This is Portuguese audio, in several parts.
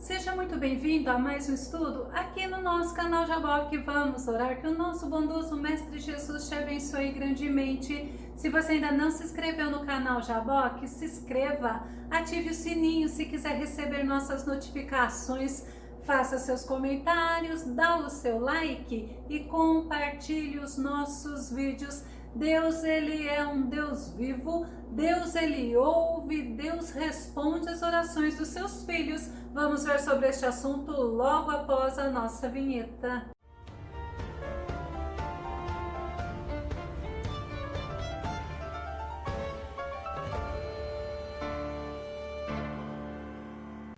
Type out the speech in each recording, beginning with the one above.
Seja muito bem-vindo a mais um estudo aqui no nosso canal Jaboque. Vamos orar que o nosso bondoso Mestre Jesus te abençoe grandemente. Se você ainda não se inscreveu no canal Jaboque, se inscreva, ative o sininho se quiser receber nossas notificações, faça seus comentários, dá o seu like e compartilhe os nossos vídeos. Deus, ele é um Deus vivo, Deus, ele ouve, Deus responde as orações dos seus filhos. Vamos ver sobre este assunto logo após a nossa vinheta.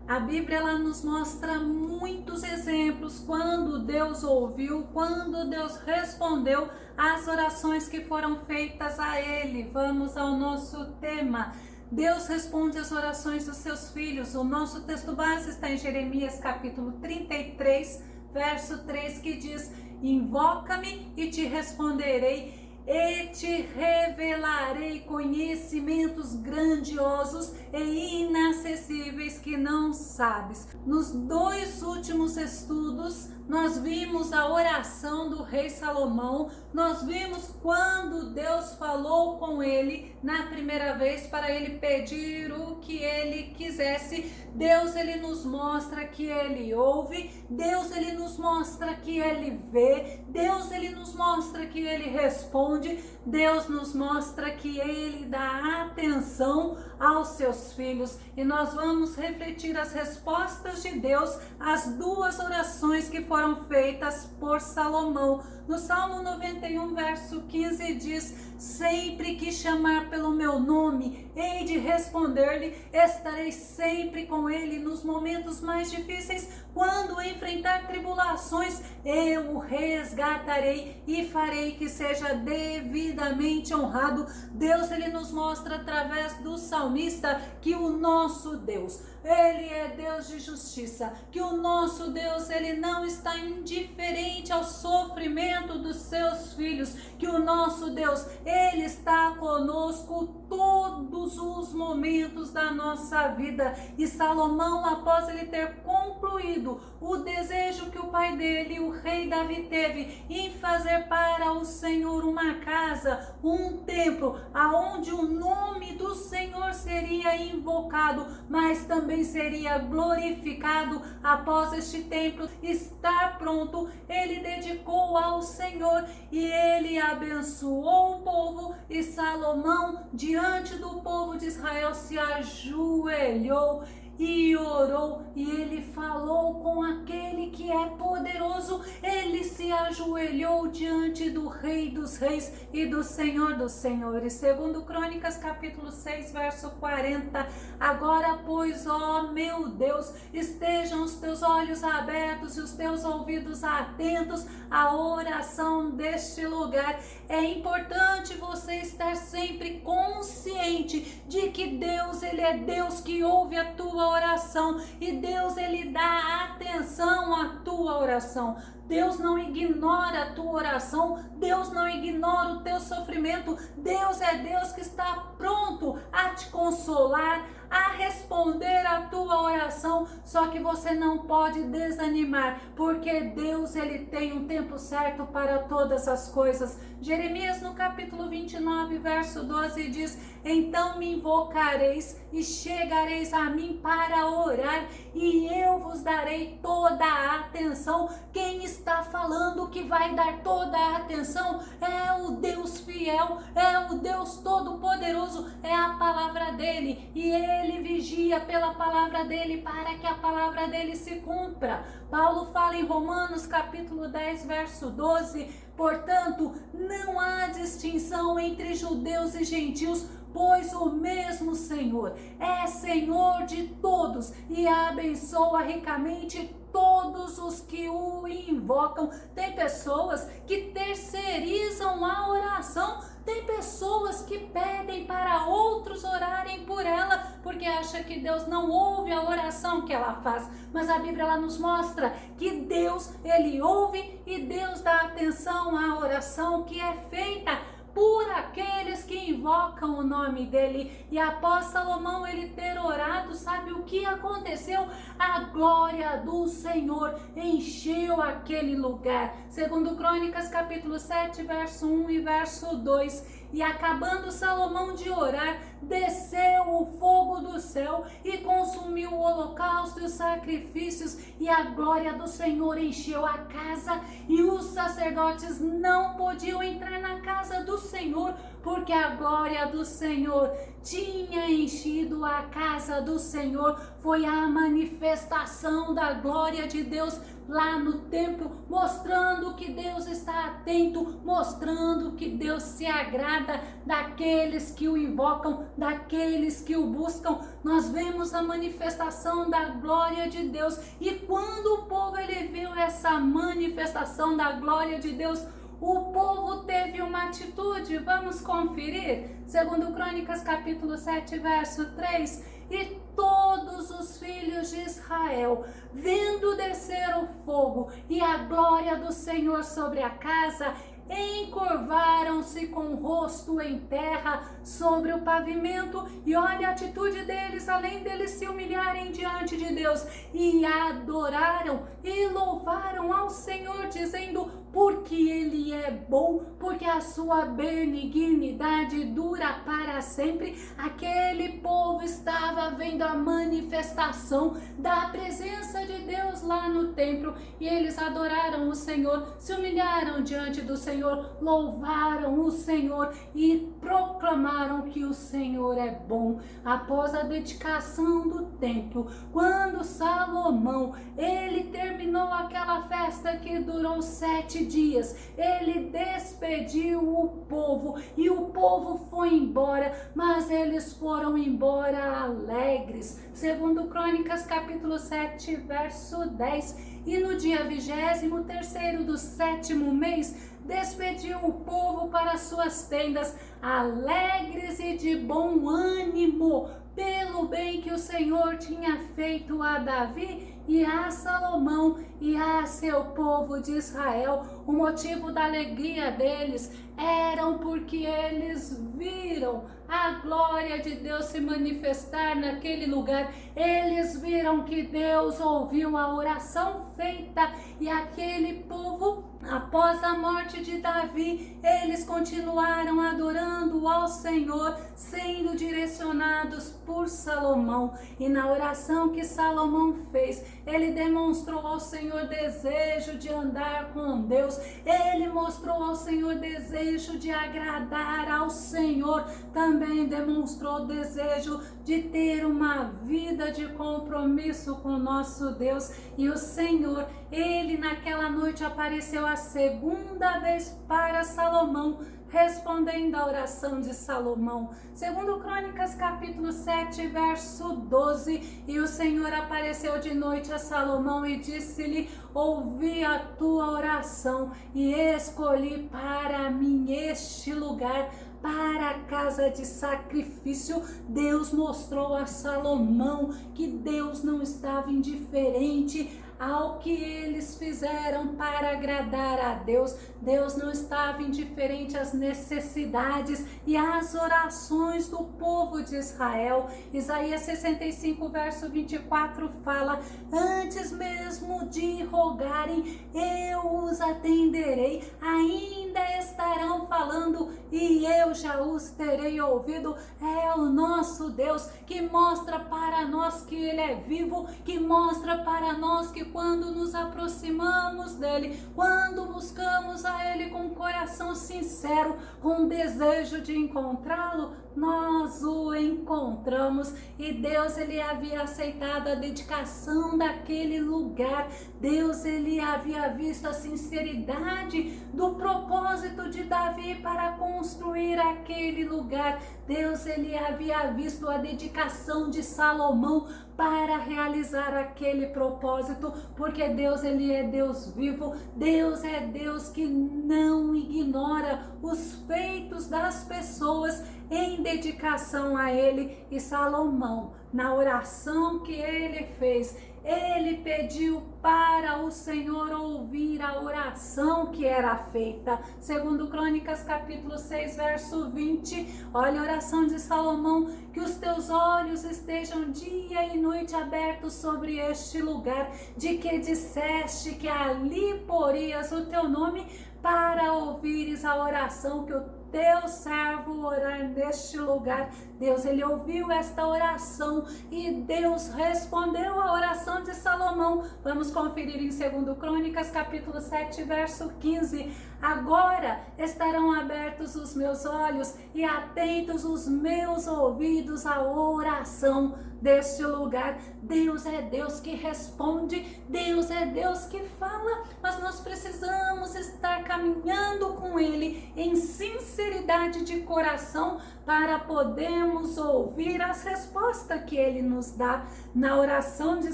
A Bíblia ela nos mostra muitos exemplos quando Deus ouviu, quando Deus respondeu às orações que foram feitas a Ele. Vamos ao nosso tema. Deus responde às orações dos seus filhos. O nosso texto base está em Jeremias capítulo 33, verso 3, que diz: Invoca-me e te responderei, e te revelarei conhecimentos grandiosos e inacessíveis que não sabes. Nos dois últimos estudos, nós vimos a oração do rei Salomão, nós vimos quando Deus falou com ele na primeira vez para ele pedir o que ele quisesse. Deus ele nos mostra que ele ouve, Deus ele nos mostra que ele vê, Deus ele nos mostra que ele responde, Deus nos mostra que ele dá atenção aos seus filhos. E nós vamos refletir as respostas de Deus às duas orações que foram feitas por Salomão. No Salmo 91, verso 15 diz: Sempre que chamar pelo meu nome, hei de responder-lhe, estarei sempre com ele nos momentos mais difíceis. Quando enfrentar tribulações, eu o resgatarei e farei que seja devidamente honrado. Deus ele nos mostra através do salmista que o nosso Deus, ele é Deus de justiça, que o nosso Deus ele não está indiferente ao sofrimento dos seus filhos, que o nosso Deus ele está conosco todos os momentos da nossa vida. E Salomão, após ele ter concluído o desejo que o pai dele, o rei Davi, teve em fazer para o Senhor uma casa, um templo, aonde o nome do Senhor seria invocado, mas também seria glorificado. Após este templo estar pronto, ele dedicou ao Senhor e ele abençoou o povo. E Salomão, diante do povo de Israel, se ajoelhou e orou, e ele falou com aquele que é poderoso. Ele se ajoelhou diante do Rei dos Reis e do Senhor dos Senhores. Segundo Crônicas capítulo 6, verso 40. Agora, pois, ó meu Deus, estejam os teus olhos abertos e os teus ouvidos atentos à oração deste lugar. É importante você estar sempre consciente de que Deus, ele é Deus que ouve a tua oração, e Deus ele dá atenção à tua oração. Deus não ignora a tua oração, Deus não ignora o teu sofrimento. Deus é Deus que está pronto a te consolar, a responder a tua oração. Só que você não pode desanimar, porque Deus ele tem um tempo certo para todas as coisas. Jeremias no capítulo 29, verso 12 diz: Então me invocareis e chegareis a mim para orar, e eu vos darei toda a atenção. Quem está falando que vai dar toda a atenção é o Deus fiel, é o Deus todo-poderoso, é a palavra dele, e ele vigia pela palavra dele para que a palavra dele se cumpra. Paulo fala em Romanos capítulo 10, verso 12: Portanto, não há distinção entre judeus e gentios, pois o mesmo Senhor é Senhor de todos e abençoa ricamente todos os que o invocam. Tem pessoas que terceirizam a oração, tem pessoas que pedem para outros orarem por ela, porque acha que Deus não ouve a oração que ela faz. Mas a Bíblia ela nos mostra que Deus, ele ouve, e Deus dá atenção à oração que é feita por aqueles que invocam o nome dele. E após Salomão ele ter orado, sabe o que aconteceu? A glória do Senhor encheu aquele lugar. Segundo Crônicas capítulo 7, verso 1 e verso 2. E acabando Salomão de orar, desceu o fogo do céu e consumiu o holocausto e os sacrifícios, e a glória do Senhor encheu a casa, e os sacerdotes não podiam entrar na casa do Senhor, porque a glória do Senhor tinha enchido a casa do Senhor. Foi a manifestação da glória de Deus lá no templo, mostrando que Deus está atento, mostrando que Deus se agrada daqueles que o invocam, daqueles que o buscam. Nós vemos a manifestação da glória de Deus, e quando o povo ele viu essa manifestação da glória de Deus, o povo teve uma atitude. Vamos conferir? Segundo Crônicas capítulo 7, verso 3. E todos os filhos de Israel, vendo descer o fogo e a glória do Senhor sobre a casa, encurvaram-se com o rosto em terra sobre o pavimento. E olha a atitude deles, além deles se humilharem diante de Deus, e adoraram e louvaram ao Senhor, dizendo: porque Ele é bom, porque a sua benignidade dura para sempre. Aquele povo estava vendo a manifestação da presença de Deus lá no templo, e eles adoraram o Senhor, se humilharam diante do Senhor, louvaram o Senhor e proclamaram que o Senhor é bom. Após a dedicação do templo, quando Salomão ele terminou aquela festa que durou 7 dias, ele despediu o povo e o povo foi embora, mas eles foram embora alegres. Segundo Crônicas capítulo 7, verso 10. E no dia 23º do 7º mês, despediu o povo para suas tendas, alegres e de bom ânimo, pelo bem que o Senhor tinha feito a Davi e a Salomão e a seu povo de Israel. O motivo da alegria deles eram porque eles viram a glória de Deus se manifestar naquele lugar. Eles viram que Deus ouviu a oração feita, e aquele povo, após a morte de Davi, eles continuaram adorando ao Senhor, sendo direcionados por Salomão. E na oração que Salomão fez, ele demonstrou ao Senhor desejo de andar com Deus, ele mostrou ao Senhor desejo de agradar ao Senhor, também demonstrou desejo de ter uma vida de compromisso com o nosso Deus. E o Senhor, ele naquela noite apareceu a segunda vez para Salomão, respondendo à oração de Salomão. Segundo Crônicas capítulo 7, verso 12. E o Senhor apareceu de noite a Salomão e disse-lhe: ouvi a tua oração e escolhi para mim este lugar para a casa de sacrifício. Deus mostrou a Salomão que Deus não estava indiferente ao que eles fizeram para agradar a Deus. Deus não estava indiferente às necessidades e às orações do povo de Israel. Isaías 65, verso 24 fala: antes mesmo de rogarem, eu os atenderei, ainda estarão falando e eu já os terei ouvido. É o nosso Deus que mostra para nós que Ele é vivo, que mostra para nós que quando nos aproximamos dele, quando buscamos a Ele com coração sincero, com desejo de encontrá-lo, nós o encontramos. E Deus, ele havia aceitado a dedicação daquele lugar. Deus, ele havia visto a sinceridade do propósito de Davi para construir aquele lugar. Deus, ele havia visto a dedicação de Salomão para realizar aquele propósito, porque Deus, ele é Deus vivo. Deus é Deus que não ignora os feitos das pessoas em dedicação a Ele. E Salomão, na oração que ele fez, ele pediu para o Senhor ouvir a oração que era feita. Segundo Crônicas capítulo 6, verso 20, olha a oração de Salomão: que os teus olhos estejam dia e noite abertos sobre este lugar, de que disseste que ali porias o teu nome, para ouvires a oração que o teu servo orar neste lugar. Deus, ele ouviu esta oração e Deus respondeu a oração de Salomão. Vamos conferir em 2 Crônicas capítulo 7, verso 15. Agora estarão abertos os meus olhos e atentos os meus ouvidos à oração deste lugar. Deus é Deus que responde, Deus é Deus que fala, mas nós precisamos estar caminhando com Ele em sinceridade de coração para podermos ouvir as respostas que Ele nos dá. Na oração de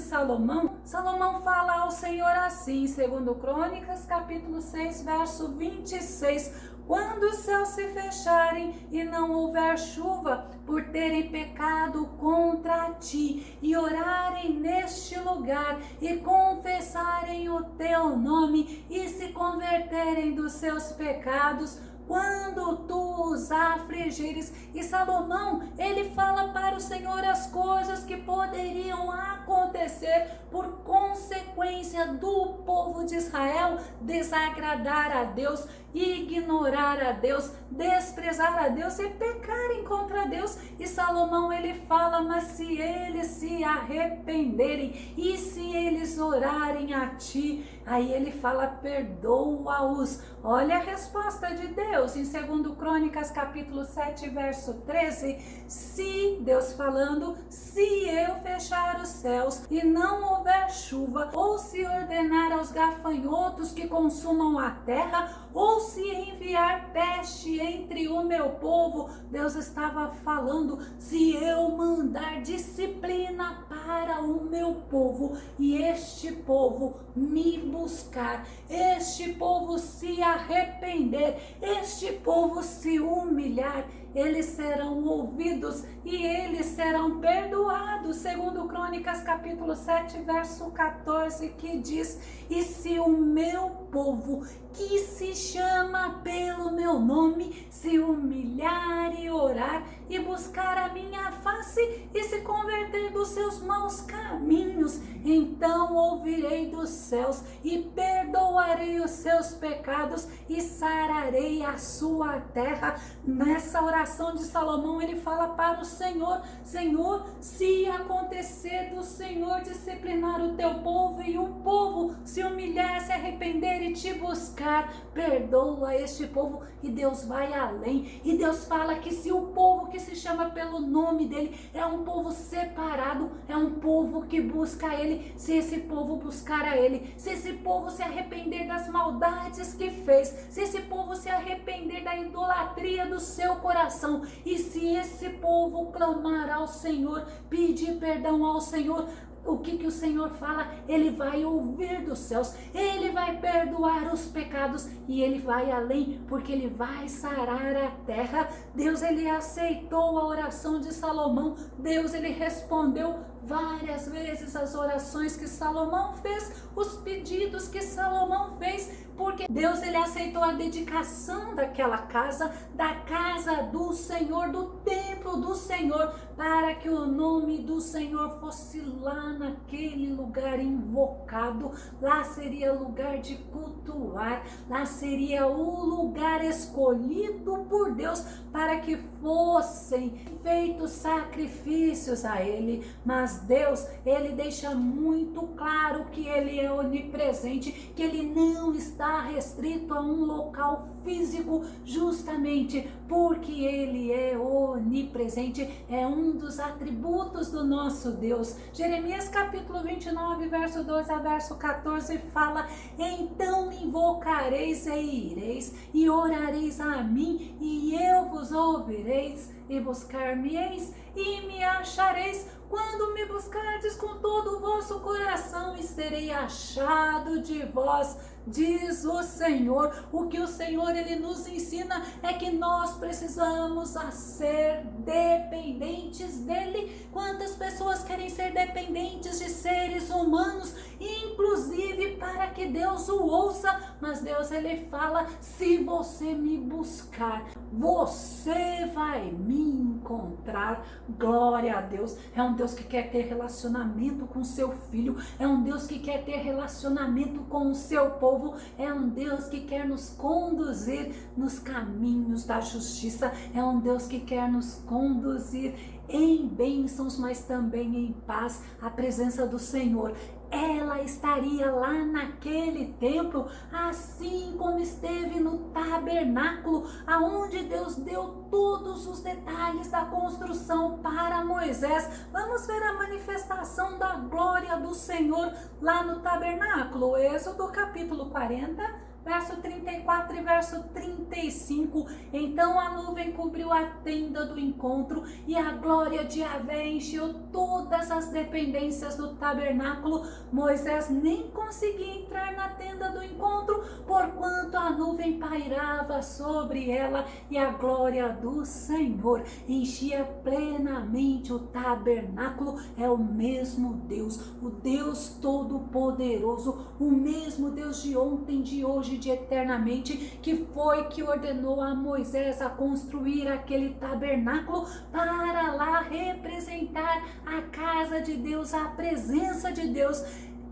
Salomão, Salomão fala ao Senhor assim, segundo Crônicas capítulo 6, verso 26: quando os céus se fecharem e não houver chuva, por terem pecado contra ti, e orarem neste lugar, e confessarem o teu nome, e se converterem dos seus pecados, quando tu os afligires. E Salomão, ele fala para o Senhor as coisas que poderiam acontecer por consequência do povo de Israel desagradar a Deus, ignorar a Deus, desprezar a Deus e pecarem contra Deus. E Salomão, ele fala: mas se eles se arrependerem e se eles orarem a ti, aí ele fala: perdoa-os. Olha a resposta de Deus em 2 Crônicas capítulo 7, verso 13: se, Deus falando, se eu fechar os céus e não houver chuva, ou se ordenar aos gafanhotos que consumam a terra, ou se enviar peste entre o meu povo. Deus estava falando: se eu mandar disciplina para o meu povo, e este povo me buscar, este povo se arrepender, este povo se humilhar, eles serão ouvidos e eles serão perdoados. Segundo Crônicas capítulo 7, verso 14, que diz: e se o meu povo, que se chama pelo meu nome, se humilhar e orar e buscar a minha face e se converter dos seus maus caminhos, então ouvirei dos céus e perdoarei os seus pecados e sararei a sua terra. Nessa oração de Salomão, ele fala para o Senhor: Senhor, se acontecer do Senhor disciplinar o teu povo e o povo se humilhar, se arrepender e te buscar, perdoa este povo. E Deus vai além, e Deus fala que se o povo que se chama pelo nome dele é um povo separado, é um povo que busca ele, se esse povo buscar a ele, se esse povo se arrepender das maldades que fez, se esse povo se arrepender da idolatria do seu coração, e se esse povo clamar ao Senhor, pedir perdão ao Senhor, o que o Senhor fala? Ele vai ouvir dos céus, ele vai perdoar os pecados e ele vai além, porque ele vai sarar a terra. Deus, ele aceitou a oração de Salomão. Deus, ele respondeu várias vezes as orações que Salomão fez, os pedidos que Salomão fez, porque Deus, ele aceitou a dedicação daquela casa, da casa do Senhor, do templo do Senhor, para que o nome do Senhor fosse lá naquele lugar invocado. Lá seria lugar de cultuar, lá seria o lugar escolhido por Deus para que fossem feitos sacrifícios a ele. Mas Deus, ele deixa muito claro que ele é onipresente, que ele não está restrito a um local físico, justamente porque ele é onipresente, é um dos atributos do nosso Deus. Jeremias capítulo 29, verso 2 a verso 14 fala: então me invocareis e ireis, e orareis a mim, e eu vos ouvireis, e buscar-me-eis, e me achareis, quando me buscardes com todo o vosso coração, e serei achado de vós, diz o Senhor. O que o Senhor ele nos ensina é que nós precisamos ser dependentes dele. Quantas pessoas querem ser dependentes de seres humanos, inclusive para que Deus o ouça, mas Deus ele fala: se você me buscar, você vai me encontrar. Glória a Deus. É um Deus que quer ter relacionamento com seu filho, é um Deus que quer ter relacionamento com o seu povo, é um Deus que quer nos conduzir nos caminhos da justiça, é um Deus que quer nos conduzir em bênçãos, mas também em paz. A presença do Senhor, ela estaria lá naquele templo, assim como esteve no tabernáculo, aonde Deus deu todos os detalhes da construção para Moisés. Vamos ver a manifestação da glória do Senhor lá no tabernáculo. Êxodo capítulo 40, verso 34 e verso 35. Então a nuvem cobriu a tenda do encontro, e a glória de Yahvé encheu todas as dependências do tabernáculo. Moisés nem conseguia entrar na tenda do encontro, porquanto a nuvem pairava sobre ela, e a glória do Senhor enchia plenamente o tabernáculo. É o mesmo Deus, o Deus Todo-Poderoso, o mesmo Deus de ontem, de hoje, de eternamente, que foi que ordenou a Moisés a construir aquele tabernáculo para lá representar a casa de Deus, a presença de Deus.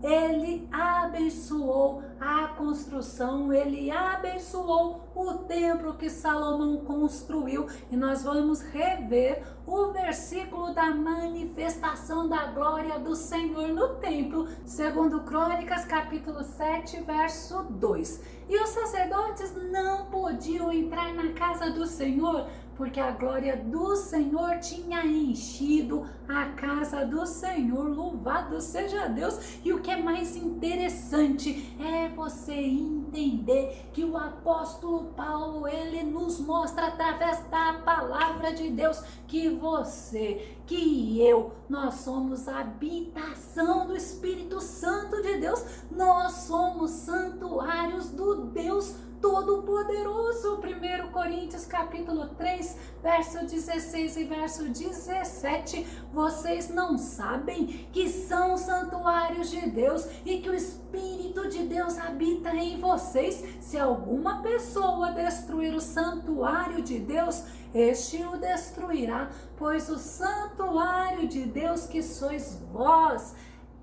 Ele abençoou a construção, ele abençoou o templo que Salomão construiu, e nós vamos rever o versículo da manifestação da glória do Senhor no templo, segundo Crônicas capítulo 7, verso 2. E os sacerdotes não podiam entrar na casa do Senhor, porque a glória do Senhor tinha enchido a casa do Senhor. Louvado seja Deus! E o que é mais interessante é você entender que o apóstolo Paulo, ele nos mostra através da palavra de Deus que você, que eu, nós somos a habitação do Espírito Santo de Deus. Nós somos santuários do Deus Todo-Poderoso. 1 Coríntios capítulo 3, verso 16 e verso 17. Vocês não sabem que são santuários de Deus e que o Espírito de Deus habita em vocês? Se alguma pessoa destruir o santuário de Deus, este o destruirá, pois o santuário de Deus que sois vós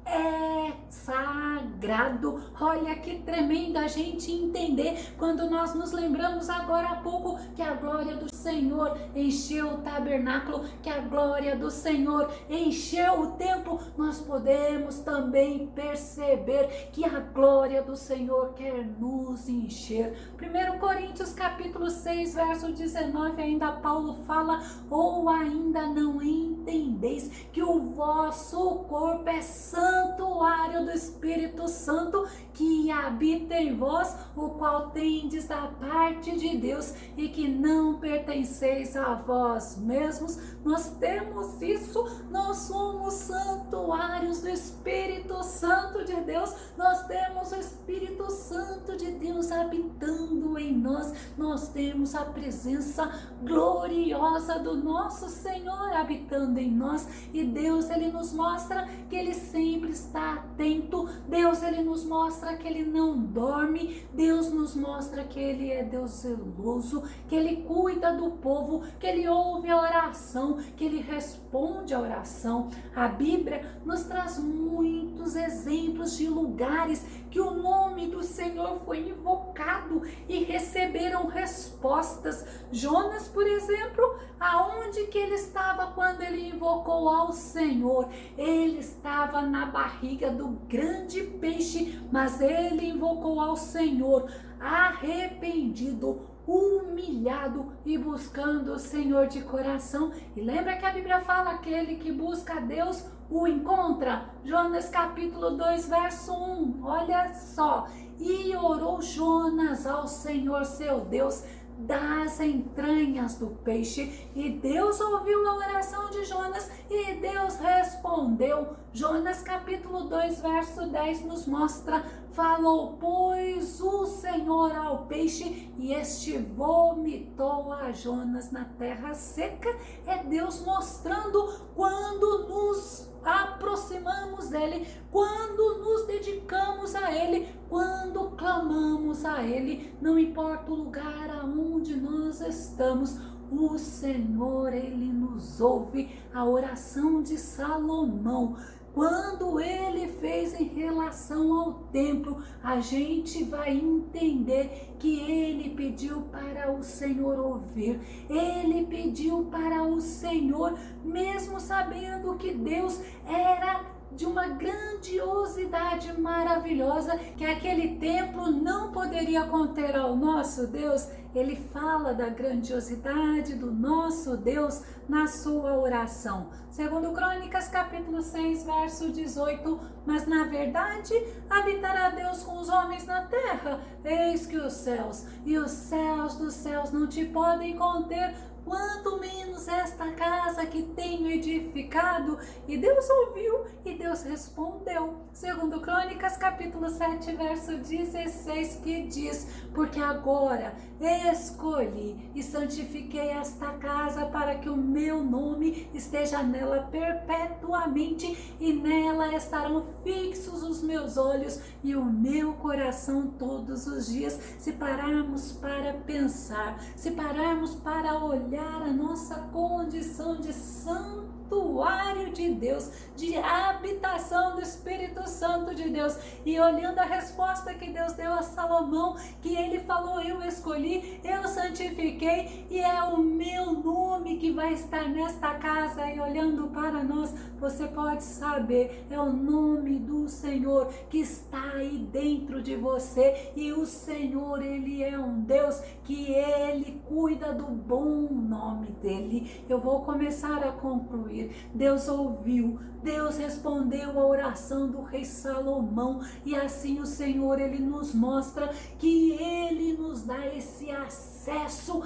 é sagrado. Olha que tremendo a gente entender quando nós nos lembramos agora há pouco que a glória do Senhor encheu o tabernáculo, que a glória do Senhor encheu o templo. Nós podemos também perceber que a glória do Senhor quer nos encher. 1 Coríntios capítulo 6, verso 19, ainda Paulo fala: ou ainda não entendeis que o vosso corpo é santuário do Espírito Santo que habita em vós, o qual tendes da parte de Deus, e que não pertenceis a vós mesmos. Nós temos isso, nós somos santuários do Espírito Santo de Deus, nós temos o Espírito Santo de Deus habitando em nós, nós temos a presença gloriosa do nosso Senhor habitando em nós, e Deus, ele nos mostra que ele sempre está atento. Deus, ele nos mostra que ele não dorme. Deus nos mostra que ele é Deus zeloso, que ele cuida do povo, que ele ouve a oração, que ele responde a oração. A Bíblia nos traz muitos exemplos de lugares que o nome do Senhor foi invocado e receberam respostas. Jonas, por exemplo, aonde que ele estava quando ele invocou ao Senhor? Ele estava na barriga do grande peixe, mas ele invocou ao Senhor arrependido, humilhado e buscando o Senhor de coração. E lembra que a Bíblia fala: aquele que busca a Deus o encontra. Jonas capítulo 2, verso 1. Olha só: e orou Jonas ao Senhor seu Deus, das entranhas do peixe. E Deus ouviu a oração de Jonas e Deus respondeu. Jonas capítulo 2, verso 10 nos mostra: falou, pois, o Senhor ao peixe, e este vomitou a Jonas na terra seca. É Deus mostrando quando nos aproximamos dele, quando nos dedicamos a ele, quando clamamos a ele, não importa o lugar aonde nós estamos, o Senhor, ele nos ouve. A oração de Salomão, quando ele fez em relação ao templo, a gente vai entender que ele pediu para o Senhor ouvir, ele pediu para o Senhor, mesmo sabendo que Deus era de uma grandiosidade maravilhosa, que aquele templo não poderia conter ao nosso Deus. Ele fala da grandiosidade do nosso Deus na sua oração. Segundo Crônicas, capítulo 6, verso 18, mas na verdade habitará Deus com os homens na terra. Eis que os céus e os céus dos céus não te podem conter, quanto menos esta casa que tenho edificado. E Deus ouviu e Deus respondeu. Segundo Crônicas, capítulo 7, verso 16, que diz: porque agora escolhi e santifiquei esta casa para que o meu nome esteja nela perpetuamente, e nela estarão fixos os meus olhos e o meu coração todos os dias. Se pararmos para pensar, se pararmos para olhar a nossa condição de santuário de Deus, de habitação do Espírito Santo de Deus, e olhando a resposta que Deus deu a Salomão, que ele falou: eu escolhi, eu santifiquei, e é o meu nome que vai estar nesta casa. E olhando para nós, você pode saber, é o nome do Senhor que está aí dentro de você, e o Senhor, ele é um Deus que ele cuida do bom nome dele. Eu vou começar a concluir. Deus ouviu, Deus respondeu a oração do rei Salomão, e assim o Senhor, ele nos mostra que ele nos dá esse acesso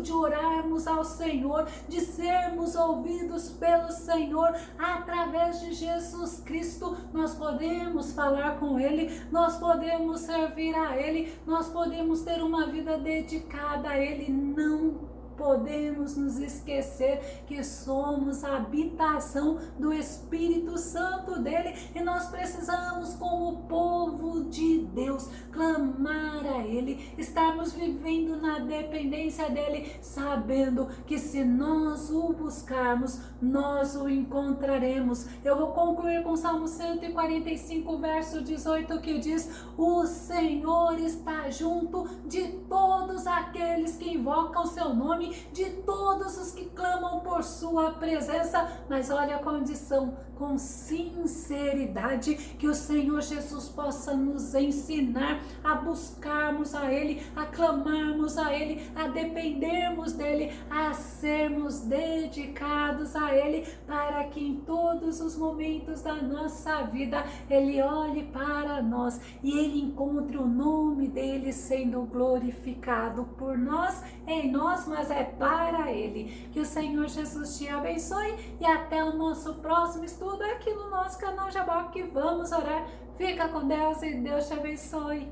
de orarmos ao Senhor, de sermos ouvidos pelo Senhor através de Jesus Cristo. Nós podemos falar com ele, nós podemos servir a ele, nós podemos ter uma vida dedicada a ele. Não podemos nos esquecer que somos a habitação do Espírito Santo dele, e nós precisamos, como povo de Deus, clamar a ele, estarmos vivendo na dependência dele, sabendo que se nós o buscarmos, nós o encontraremos. Eu vou concluir com Salmo 145, verso 18, que diz: o Senhor está junto de todos aqueles que invocam o seu nome, de todos os que clamam por sua presença. Mas olha a condição: com sinceridade, que o Senhor Jesus possa nos ensinar a buscarmos a ele, a clamarmos a ele, a dependermos dele, a sermos dedicados a ele, para que em todos os momentos da nossa vida ele olhe para nós e ele encontre o nome dele sendo glorificado por nós, em nós, mas é para ele. Que o Senhor Jesus te abençoe, e até o nosso próximo estudo aqui no nosso canal Jaboque. Vamos orar. Fica com Deus e Deus te abençoe.